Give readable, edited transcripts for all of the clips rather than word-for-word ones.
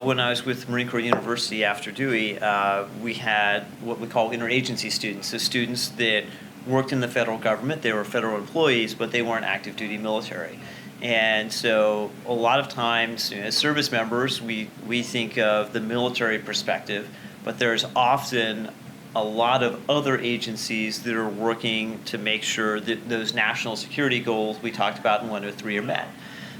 when I was with Marine Corps University after Dewey, we had what we call interagency students. So students that worked in the federal government, they were federal employees, but they weren't active duty military. And so a lot of times, as service members, we think of the military perspective, but there's often a lot of other agencies that are working to make sure that those national security goals we talked about in 103 are met.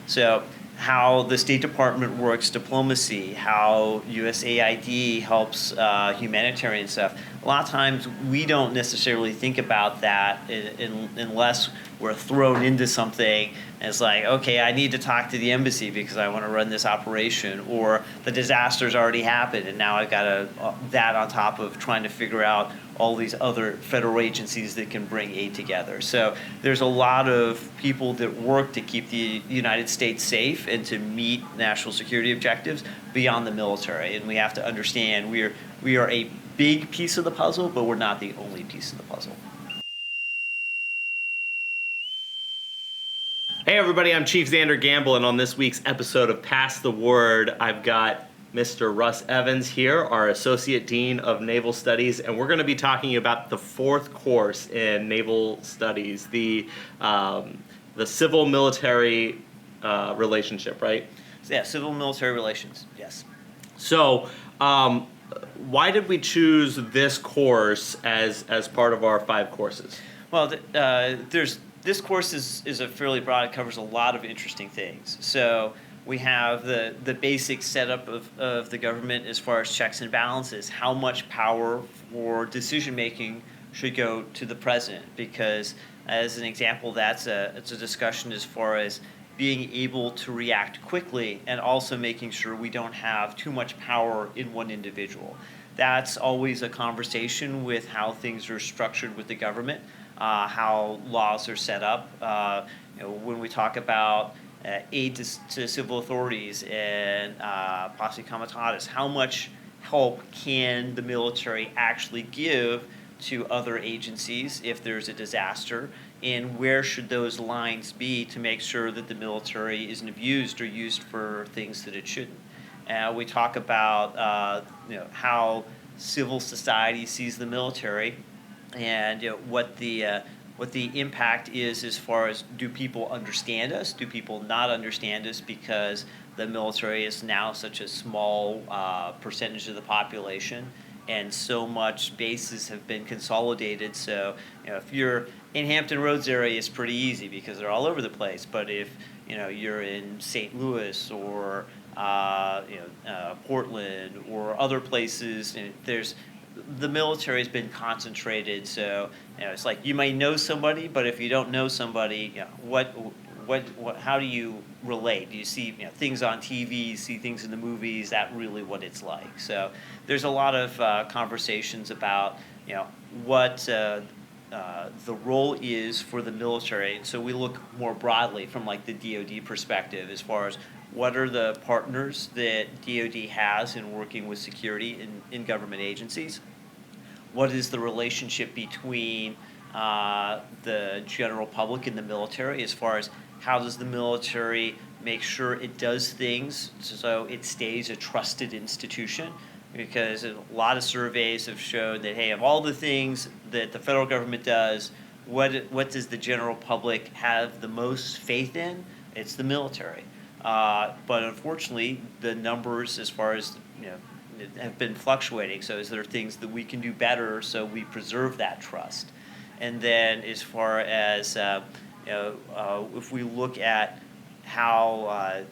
So how the State Department works diplomacy, how USAID helps humanitarian stuff. A lot of times we don't necessarily think about that unless we're thrown into something and it's like, okay, I need to talk to the embassy because I want to run this operation, or the disaster's already happened and now I've got that on top of trying to figure out all these other federal agencies that can bring aid together. So there's a lot of people that work to keep the United States safe and to meet national security objectives beyond the military. And we have to understand we are a big piece of the puzzle, but we're not the only piece of the puzzle. Hey everybody, I'm Chief Xander Gamble, and on this week's episode of Pass the Word, I've got Mr. Russ Evans here, our Associate Dean of Naval Studies, and we're going to be talking about the fourth course in Naval Studies, the civil-military relationship, right? Yeah, civil-military relations, yes. So, why did we choose this course as part of our 5 courses? Well, this course is a fairly broad. It covers a lot of interesting things. So we have the basic setup of the government as far as checks and balances. How much power for decision making should go to the president? Because as an example, it's a discussion as far as being able to react quickly and also making sure we don't have too much power in one individual. That's always a conversation with how things are structured with the government, how laws are set up. When we talk about aid to civil authorities and posse comitatus, how much help can the military actually give to other agencies if there's a disaster, and where should those lines be to make sure that the military isn't abused or used for things that it shouldn't. We talk about how civil society sees the military, and what the impact is as far as, do people understand us? Do people not understand us because the military is now such a small percentage of the population, and so much bases have been consolidated. So if you're in Hampton Roads area, it's pretty easy because they're all over the place. But if you're in St. Louis or Portland or other places, the military has been concentrated. So it's like you might know somebody, but if you don't know somebody, how do you relate? Do you see things on TV, see things in the movies? Is that really what it's like? So there's a lot of conversations about what the role is for the military. And so we look more broadly from like the DoD perspective as far as what are the partners that DoD has in working with security in government agencies? What is the relationship between the general public and the military as far as how does the military make sure it does things so it stays a trusted institution? Because a lot of surveys have shown that, hey, of all the things that the federal government does, what does the general public have the most faith in? It's the military. But unfortunately, the numbers as far as have been fluctuating. So is there things that we can do better so we preserve that trust? And then as far as if we look at how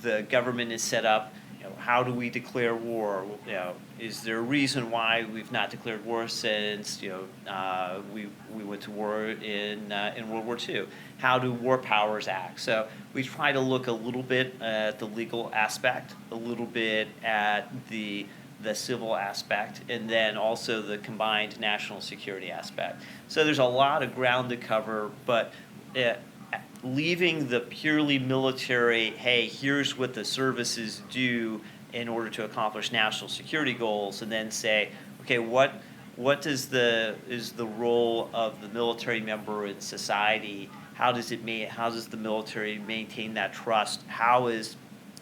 the government is set up, how do we declare war? Is there a reason why we've not declared war since we went to war in World War II? How do war powers act? So we try to look a little bit at the legal aspect, a little bit at the civil aspect, and then also the combined national security aspect. So there's a lot of ground to cover, but leaving the purely military, hey, here's what the services do in order to accomplish national security goals, and then say, okay, what is the role of the military member in society? How does the military maintain that trust? How is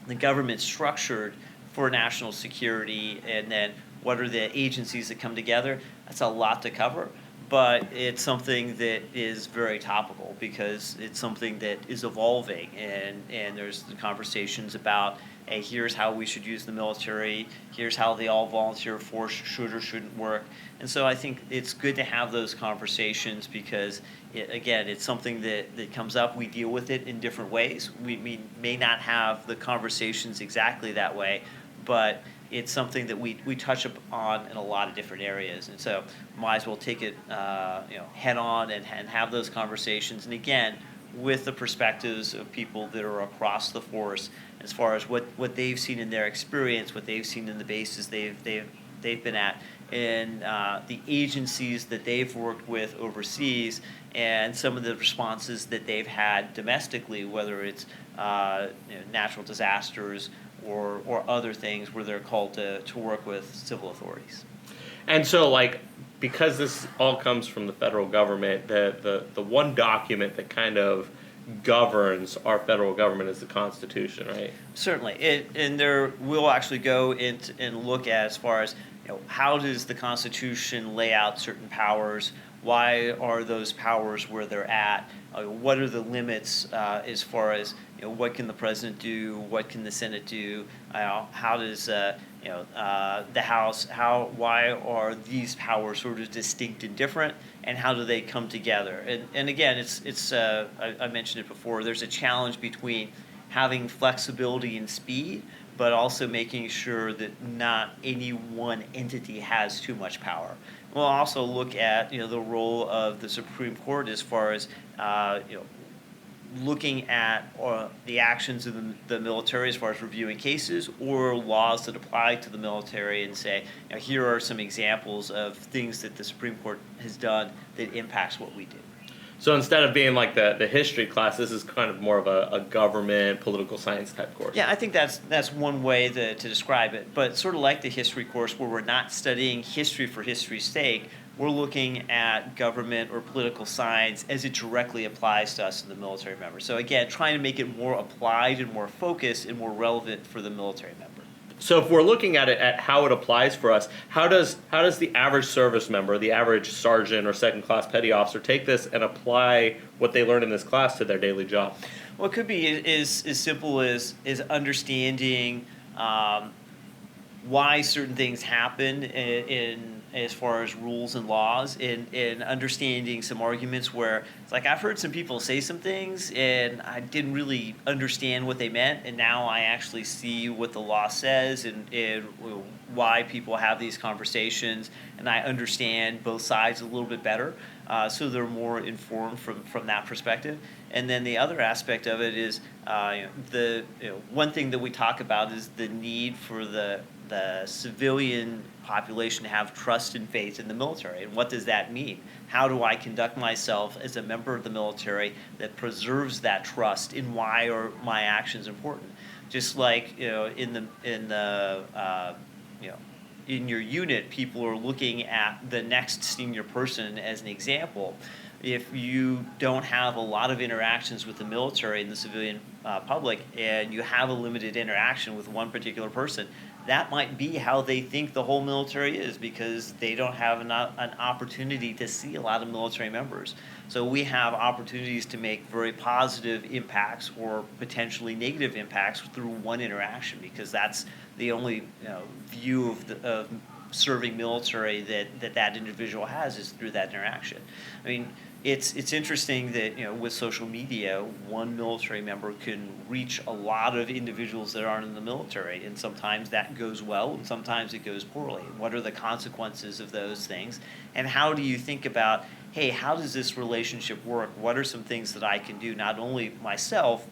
the government structured for national security, and then what are the agencies that come together. That's a lot to cover, but it's something that is very topical because it's something that is evolving, and there's the conversations about, hey, here's how we should use the military, here's how the all-volunteer force should or shouldn't work. And so I think it's good to have those conversations because, again, it's something that comes up. We deal with it in different ways. We may not have the conversations exactly that way, but it's something that we touch on in a lot of different areas. And so might as well take it head on and have those conversations. And again, with the perspectives of people that are across the force as far as what they've seen in their experience, what they've seen in the bases they've been at, and the agencies that they've worked with overseas, and some of the responses that they've had domestically, whether it's natural disasters or other things where they're called to work with civil authorities. And so, like, because this all comes from the federal government, the one document that kind of governs our federal government is the Constitution, right? Certainly, and there we'll actually go and look at as far as how does the Constitution lay out certain powers. Why are those powers where they're at? What are the limits as far as what can the president do? What can the Senate do? How does the House? Why are these powers sort of distinct and different? And how do they come together? And again, it's I mentioned it before. There's a challenge between having flexibility and speed, but also making sure that not any one entity has too much power. We'll also look at the role of the Supreme Court as far as looking at the actions of the military as far as reviewing cases or laws that apply to the military, and say, here are some examples of things that the Supreme Court has done that impacts what we do. So instead of being like the history class, this is kind of more of a government, political science type course. Yeah, I think that's one way to describe it. But sort of like the history course, where we're not studying history for history's sake, we're looking at government or political science as it directly applies to us and the military member. So again, trying to make it more applied and more focused and more relevant for the military member. So if we're looking at it at how it applies for us, how does the average service member, the average sergeant or second class petty officer, take this and apply what they learned in this class to their daily job? Well, it could be as simple as understanding why certain things happen in as far as rules and laws, and understanding some arguments where it's like, I've heard some people say some things and I didn't really understand what they meant, and now I actually see what the law says and why people have these conversations, and I understand both sides a little bit better, so they're more informed from that perspective. And then the other aspect of it is one thing that we talk about is the need for the civilian population to have trust and faith in the military. And what does that mean? How do I conduct myself as a member of the military that preserves that trust, and why are my actions important? Just like in your unit, people are looking at the next senior person as an example. If you don't have a lot of interactions with the military and the civilian public, and you have a limited interaction with one particular person, that might be how they think the whole military is, because they don't have an opportunity to see a lot of military members. So we have opportunities to make very positive impacts or potentially negative impacts through one interaction, because that's the only view of serving military that individual has, is through that interaction. I mean, it's interesting that with social media, one military member can reach a lot of individuals that aren't in the military, and sometimes that goes well and sometimes it goes poorly. What are the consequences of those things, and how do you think about, hey, how does this relationship work? What are some things that I can do, not only myself,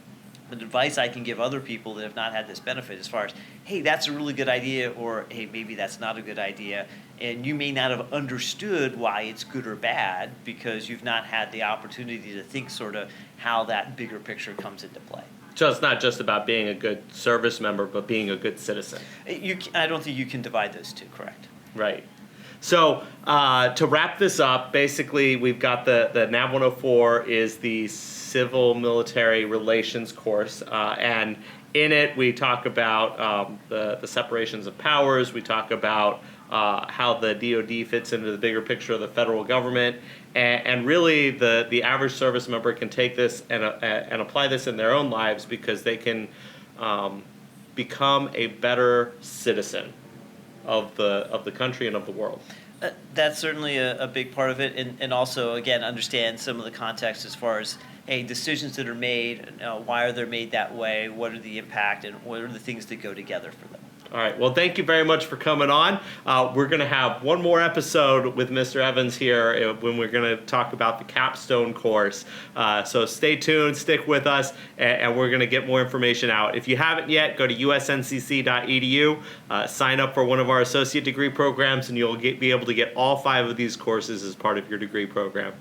but advice I can give other people that have not had this benefit, as far as, hey, that's a really good idea, or hey, maybe that's not a good idea. And you may not have understood why it's good or bad, because you've not had the opportunity to think sort of how that bigger picture comes into play. So it's not just about being a good service member, but being a good citizen. I don't think you can divide those two, correct? Right. So to wrap this up, basically we've got the NAV 104 is the Civil Military Relations course, and In it, we talk about the separations of powers. We talk about how the DoD fits into the bigger picture of the federal government, and really the average service member can take this and apply this in their own lives because they can become a better citizen of the country and of the world. That's certainly a big part of it, and also, again, understand some of the context as far as, hey, decisions that are made, why are they made that way, what are the impact, and what are the things that go together for them. All right. Well, thank you very much for coming on. We're going to have one more episode with Mr. Evans here when we're going to talk about the capstone course. So stay tuned, stick with us, and we're going to get more information out. If you haven't yet, go to usncc.edu, sign up for one of our associate degree programs, and you'll be able to get all 5 of these courses as part of your degree program.